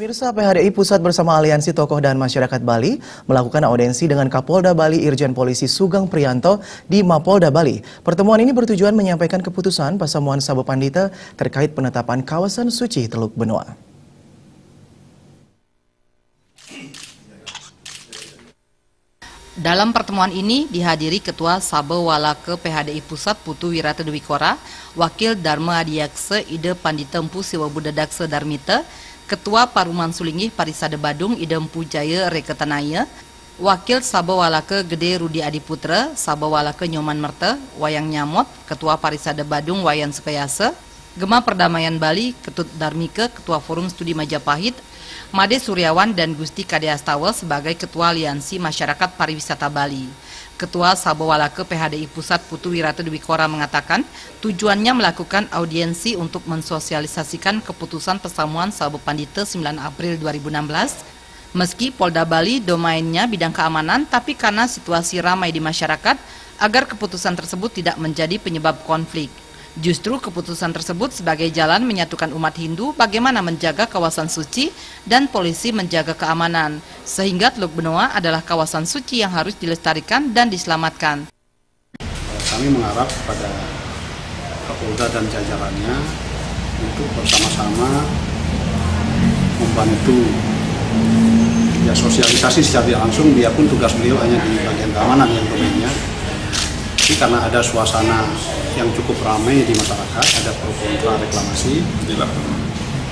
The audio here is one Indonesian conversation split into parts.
Pemirsa, PHDI Pusat bersama Aliansi Tokoh dan Masyarakat Bali melakukan audiensi dengan Kapolda Bali Irjen Polisi Sugeng Priyanto di Mapolda Bali. Pertemuan ini bertujuan menyampaikan keputusan Pasamuan Sabo Pandita terkait penetapan kawasan suci Teluk Benoa. Dalam pertemuan ini dihadiri Ketua Sabo Walake PHDI Pusat Putu Wirata Dwikora, Wakil Dharma Adiakse Ide Pandita Empu Siwa Buddha Dakse Darmita, Ketua Paruman Sulingih Parisade Badung Ide Empu Jaya Reketanaya, Wakil Sabo Walake Gede Rudi Adiputra, Sabo Walake Nyoman Merta, Wayang Nyamot, Ketua Parisade Badung Wayan Sukayase, Gema Perdamaian Bali, Ketut Darmike, Ketua Forum Studi Majapahit, Made Suryawan dan Gusti Kade Astawa sebagai Ketua Aliansi Masyarakat Pariwisata Bali. Ketua Sabo Walake PHDI Pusat Putu Wirata Dwikora mengatakan tujuannya melakukan audiensi untuk mensosialisasikan keputusan Pasamuan Sabo Pandita 9 April 2016. Meski Polda Bali domainnya bidang keamanan, tapi karena situasi ramai di masyarakat, agar keputusan tersebut tidak menjadi penyebab konflik. Justru keputusan tersebut sebagai jalan menyatukan umat Hindu bagaimana menjaga kawasan suci dan polisi menjaga keamanan, sehingga Teluk Benoa adalah kawasan suci yang harus dilestarikan dan diselamatkan. Kami mengharap kepada Kapolda dan jajarannya untuk bersama-sama membantu sosialisasi secara langsung, biarpun tugas beliau hanya di bagian keamanan yang domainnya. Tapi karena ada suasana yang cukup ramai di masyarakat, ada pro kontra reklamasi di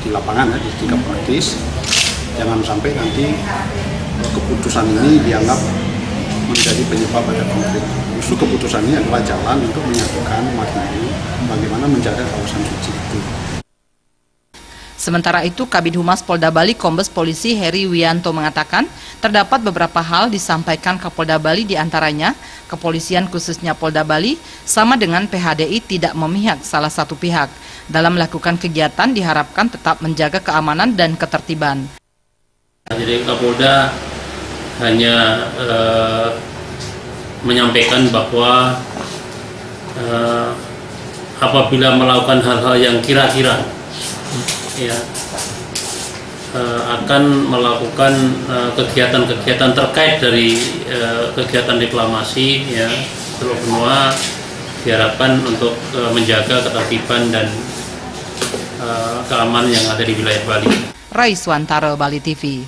lapangan ya, di tingkat praktis, jangan sampai nanti keputusan ini dianggap menjadi penyebab ada konflik. Justru keputusan ini adalah jalan untuk menyatukan umat Hindu bagaimana menjaga kawasan suci itu. Sementara itu, Kabid Humas Polda Bali Kombes Polisi Heri Wianto mengatakan terdapat beberapa hal disampaikan Kapolda Bali, diantaranya kepolisian khususnya Polda Bali sama dengan PHDI tidak memihak salah satu pihak. Dalam melakukan kegiatan diharapkan tetap menjaga keamanan dan ketertiban. Jadi Kapolda hanya menyampaikan bahwa apabila melakukan hal-hal yang kira-kira akan melakukan kegiatan-kegiatan terkait dari kegiatan reklamasi Teluk Benoa, diharapkan untuk menjaga ketertiban dan keamanan yang ada di wilayah Bali. Raiswantara, Bali TV.